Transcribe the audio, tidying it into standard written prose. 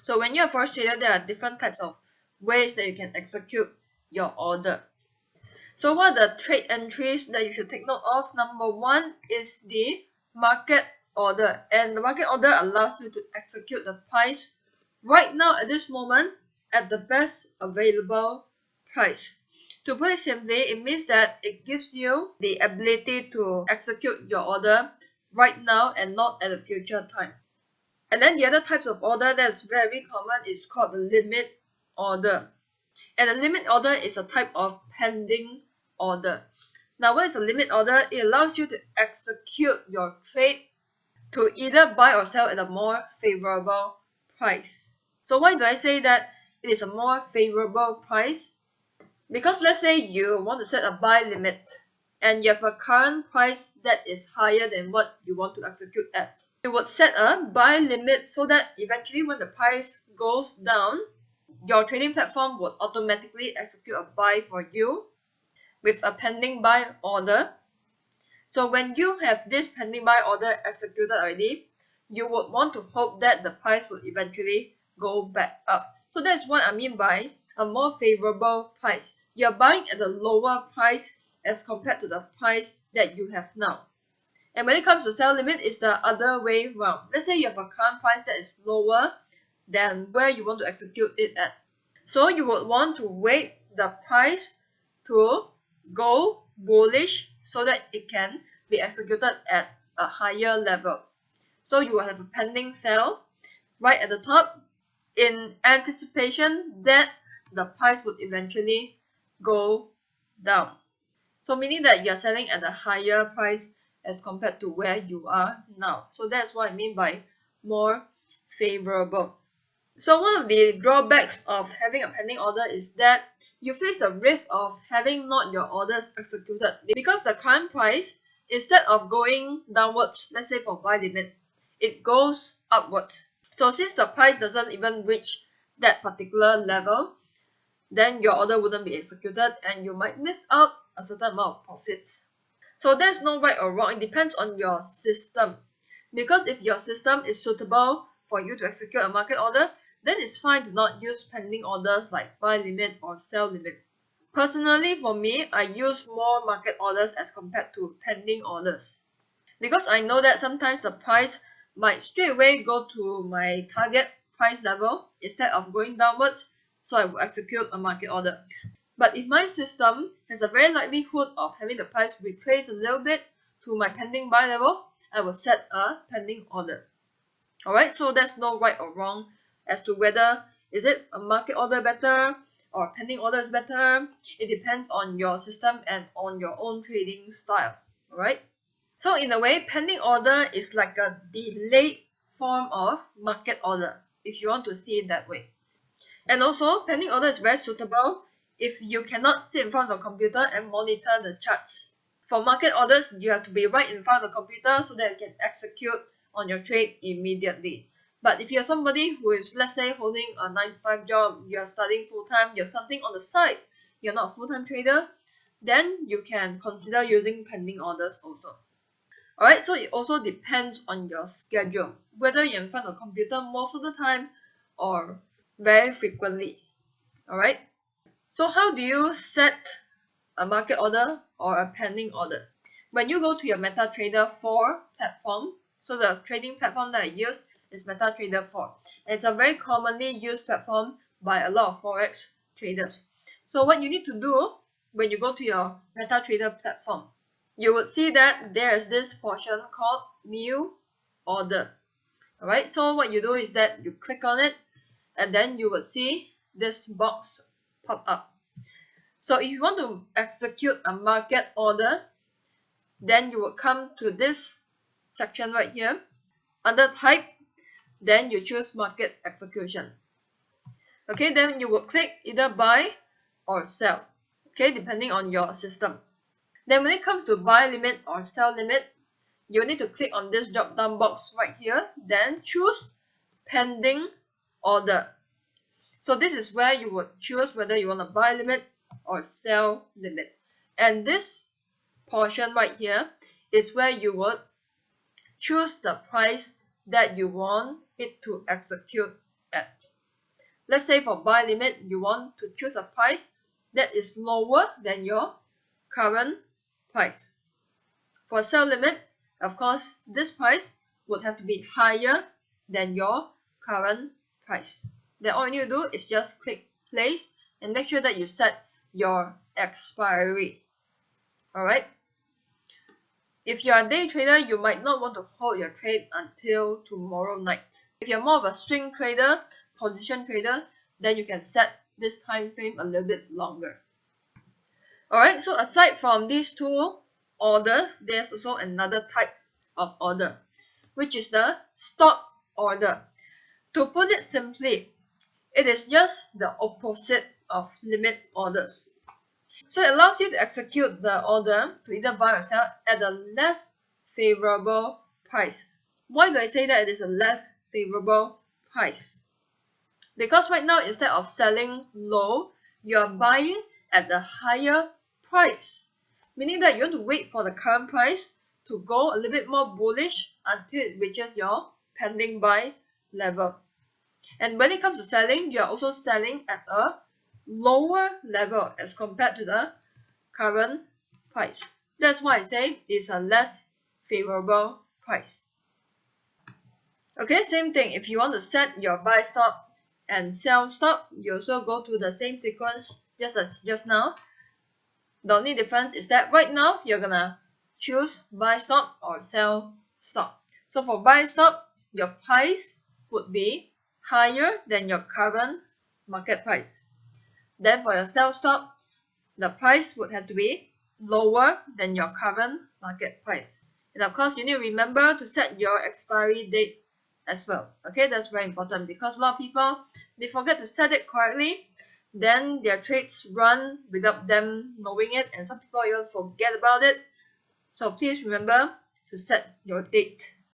So when you're a Forex trader, there are different types of ways that you can execute your order. So what are the trade entries that you should take note of? Number one is the market order, and the market order allows you to execute the price right now at this moment at the best available price. To put it simply, it means that it gives you the ability to execute your order right now and not at a future time. And then the other types of order that's very common is called the limit order. And a limit order is a type of pending order. Now, what is a limit order? It allows you to execute your trade to either buy or sell at a more favorable price. So why do I say that it is a more favorable price? Because let's say you want to set a buy limit and you have a current price that is higher than what you want to execute at. You would set a buy limit so that eventually when the price goes down, your trading platform would automatically execute a buy for you with a pending buy order. So when you have this pending buy order executed already, you would want to hope that the price will eventually go back up. So that's what I mean by a more favorable price. You're buying at a lower price as compared to the price that you have now. And when it comes to sell limit, it's the other way around. Let's say you have a current price that is lower than where you want to execute it at. So you would want to wait the price to go bullish so that it can be executed at a higher level. So you will have a pending sell right at the top in anticipation that the price would eventually go down. So meaning that you're selling at a higher price as compared to where you are now. So that's what I mean by more favorable. So one of the drawbacks of having a pending order is that you face the risk of having not your orders executed because the current price, instead of going downwards, let's say for buy limit, it goes upwards. So since the price doesn't even reach that particular level, then your order wouldn't be executed and you might miss out a certain amount of profits. So there's no right or wrong. It depends on your system. Because if your system is suitable for you to execute a market order, then it's fine to not use pending orders like buy limit or sell limit. Personally, for me, I use more market orders as compared to pending orders. Because I know that sometimes the price might straight away go to my target price level instead of going downwards, so I will execute a market order. But if my system has a very likelihood of having the price retrace a little bit to my pending buy level, I will set a pending order. Alright, so there's no right or wrong as to whether is it a market order better or a pending order is better. It depends on your system and on your own trading style. Alright, so in a way, pending order is like a delayed form of market order, if you want to see it that way. And also, pending order is very suitable if you cannot sit in front of the computer and monitor the charts. For market orders, you have to be right in front of the computer so that you can execute on your trade immediately. But if you're somebody who is, let's say, holding a 9-to-5 job, you're studying full-time, you have something on the side, you're not a full-time trader, then you can consider using pending orders also. Alright, so it also depends on your schedule, whether you're in front of the computer most of the time or very frequently. Alright, so how do you set a market order or a pending order? When you go to your MetaTrader 4 platform, so the trading platform that I use is MetaTrader 4. And it's a very commonly used platform by a lot of Forex traders. So what you need to do when you go to your MetaTrader platform, you would see that there's this portion called New Order. Alright, so what you do is that you click on it and then you would see this box pop up. So if you want to execute a market order, then you will come to this section right here. Under type, then you choose market execution. Okay, then you will click either buy or sell. Okay, depending on your system. Then when it comes to buy limit or sell limit, you need to click on this drop down box right here. Then choose pending order. So this is where you would choose whether you want to buy limit or sell limit. And this portion right here is where you would choose the price that you want it to execute at. Let's say for buy limit, you want to choose a price that is lower than your current price. For sell limit, of course, this price would have to be higher than your current price. Then all you need to do is just click place and make sure that you set your expiry. Alright? If you are a day trader, you might not want to hold your trade until tomorrow night. If you're more of a swing trader, position trader, then you can set this time frame a little bit longer. Alright, so aside from these two orders, there's also another type of order, which is the stop order. To put it simply, it is just the opposite of limit orders. So it allows you to execute the order to either buy or sell at a less favorable price. Why do I say that it is a less favorable price? Because right now, instead of selling low, you are buying at a higher price, meaning that you want to wait for the current price to go a little bit more bullish until it reaches your pending buy level. And when it comes to selling, you are also selling at a lower level as compared to the current price. That's why I say it's a less favorable price. Okay, same thing. If you want to set your buy stop and sell stop, you also go through the same sequence just as just now. The only difference is that right now you're gonna choose buy stop or sell stop. So for buy stop, your price would be higher than your current market price. Then for your sell stop, the price would have to be lower than your current market price. And of course, you need to remember to set your expiry date as well. Okay, that's very important because a lot of people, they forget to set it correctly. Then their trades run without them knowing it, and some people even forget about it. So please remember to set your date.